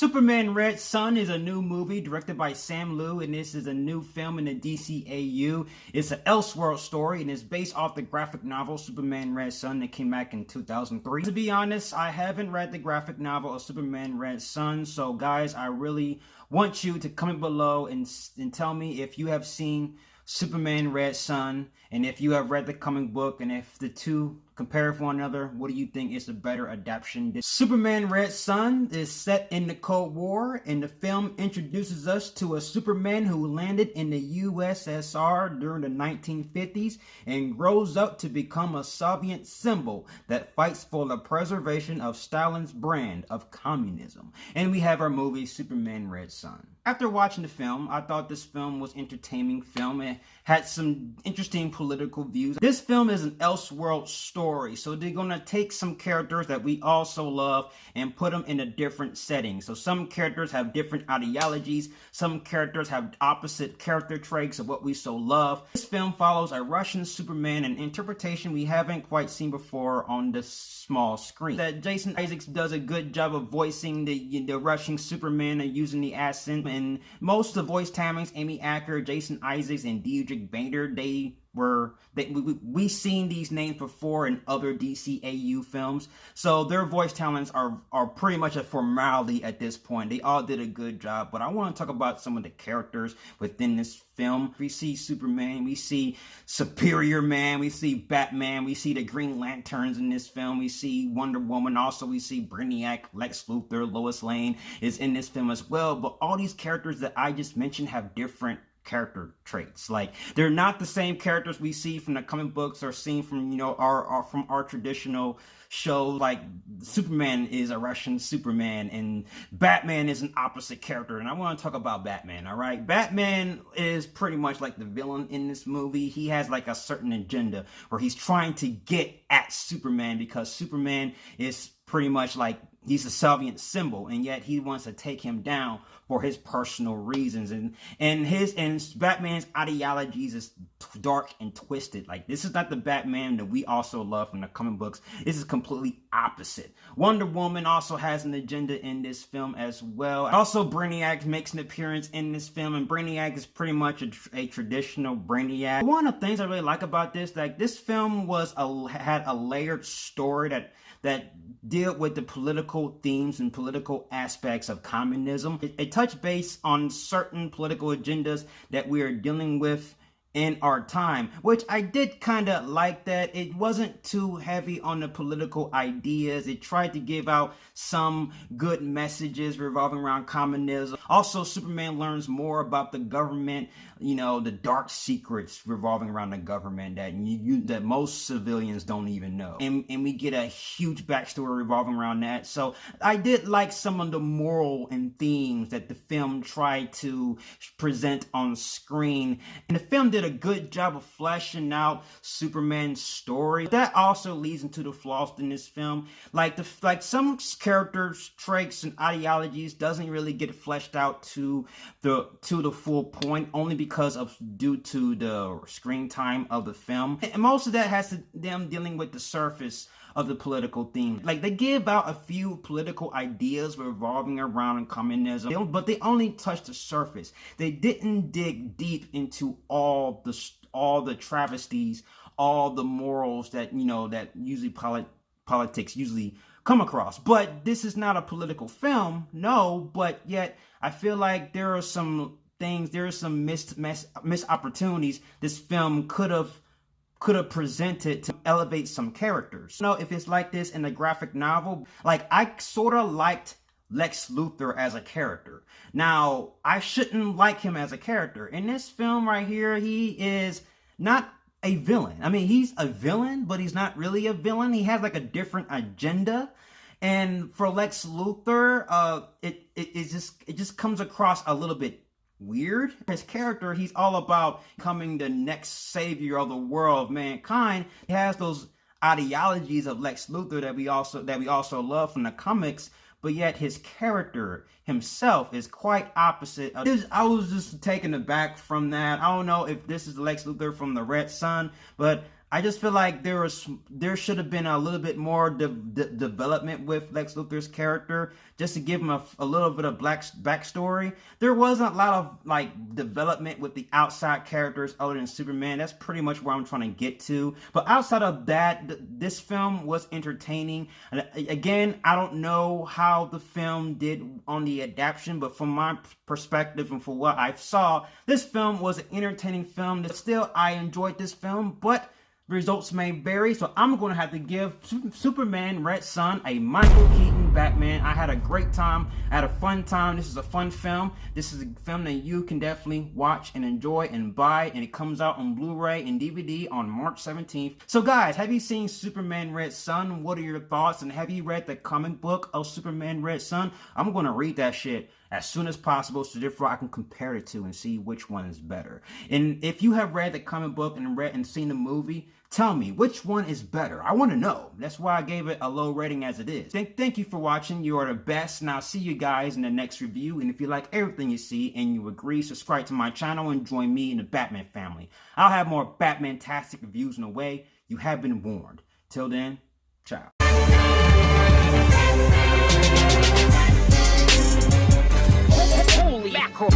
Superman Red Sun is a new movie directed by Sam Liu, and this is a new film in the DCAU. It's an Elseworld story, and it's based off the graphic novel Superman Red Sun that came back in 2003. To be honest, I haven't read the graphic novel of Superman Red Sun, so guys, I really want you to comment below and tell me if you have seen Superman Red Sun, and if you have read the comic book, and if the two compare with one another, what do you think is the better adaptation? Superman Red Sun is set in the Cold War, and the film introduces us to a Superman who landed in the USSR during the 1950s and grows up to become a Soviet symbol that fights for the preservation of Stalin's brand of communism. And we have our movie Superman Red Sun. After watching the film, I thought this film was an entertaining film. It had some interesting political views. This film is an Elseworld story, so they're going to take some characters that we also love and put them in a different setting. So some characters have different ideologies. Some characters have opposite character traits of what we so love. This film follows a Russian Superman, an interpretation we haven't quite seen before on the small screen. That Jason Isaacs does a good job of voicing the Russian Superman and using the accent. And most of the voice timings, Amy Acker, Jason Isaacs, and Diedrich Bader, we've seen these names before in other DCAU films, so their voice talents are pretty much a formality at this point. They all did a good job, but I want to talk about some of the characters within this film. We see Superman, we see Superior Man, we see Batman, we see the Green Lanterns in this film, we see Wonder Woman, also we see Brainiac, Lex Luthor, Lois Lane is in this film as well. But all these characters that I just mentioned have different character traits. Like, they're not the same characters we see from the comic books or seen from, you know, our traditional shows. Like, Superman is a Russian Superman and Batman is an opposite character, and I want to talk about Batman. All right, Batman is pretty much like the villain in this movie. He has like a certain agenda where he's trying to get at Superman, because Superman is pretty much like, he's a Soviet symbol, and yet he wants to take him down for his personal reasons. And Batman's ideologies is dark and twisted. Like, this is not the Batman that we also love from the comic books. This is completely opposite. Wonder Woman also has an agenda in this film as well. Also, Brainiac makes an appearance in this film, and Brainiac is pretty much a traditional Brainiac. One of the things I really like about this, like, this film had a layered story that deal with the political themes and political aspects of communism. It touched base on certain political agendas that we are dealing with in our time, which I did kind of like. That it wasn't too heavy on the political ideas. It tried to give out some good messages revolving around communism. Also, Superman learns more about the government, you know, the dark secrets revolving around the government that most civilians don't even know. And we get a huge backstory revolving around that. So I did like some of the moral and themes that the film tried to present on screen. And the film did a good job of fleshing out Superman's story. That also leads into the flaws in this film. Like some characters, traits, and ideologies doesn't really get fleshed out to the full point, only because of due to the screen time of the film. And most of that has to them dealing with the surface of the political theme. Like, they give out a few political ideas revolving around communism, but they only touch the surface. They didn't dig deep into all the travesties, all the morals that, you know, that usually politics usually come across. But this is not a political film, no, but yet I feel like there are some things, there are some missed opportunities this film could have presented to elevate some characters. You know, if it's like this in the graphic novel, like, I sort of liked Lex Luthor as a character. Now, I shouldn't like him as a character. In this film right here, he is not a villain. I mean, he's a villain, but he's not really a villain. He has like a different agenda. And for Lex Luthor, it just comes across a little bit weird. His character, he's all about becoming the next savior of the world, of mankind. He has those ideologies of Lex Luthor that we also love from the comics, but yet his character himself is quite opposite. I was just taken aback from that. I don't know if this is Lex Luthor from the Red Sun, but I just feel like there should have been a little bit more development with Lex Luthor's character, just to give him a little bit of backstory. There wasn't a lot of like development with the outside characters other than Superman. That's pretty much where I'm trying to get to. But outside of that, this film was entertaining. And again, I don't know how the film did on the adaptation, but from my perspective and for what I saw, this film was an entertaining film. Still, I enjoyed this film, but results may vary, so I'm going to have to give Superman Red Son a Michael Keaton Batman. I had a great time. I had a fun time. This is a fun film. This is a film that you can definitely watch and enjoy and buy, and it comes out on Blu-ray and DVD on March 17th. So guys, have you seen Superman Red Son? What are your thoughts? And have you read the comic book of Superman Red Son? I'm going to read that shit as soon as possible, so therefore I can compare it to and see which one is better. And if you have read the comic book and seen the movie, tell me which one is better. I want to know. That's why I gave it a low rating as it is. Thank you for watching. You are the best, and I'll see you guys in the next review. And if you like everything you see and you agree, subscribe to my channel and join me in the Batman family. I'll have more Batman-tastic reviews in the way. You have been warned. Till then, ciao. Holy mackerel.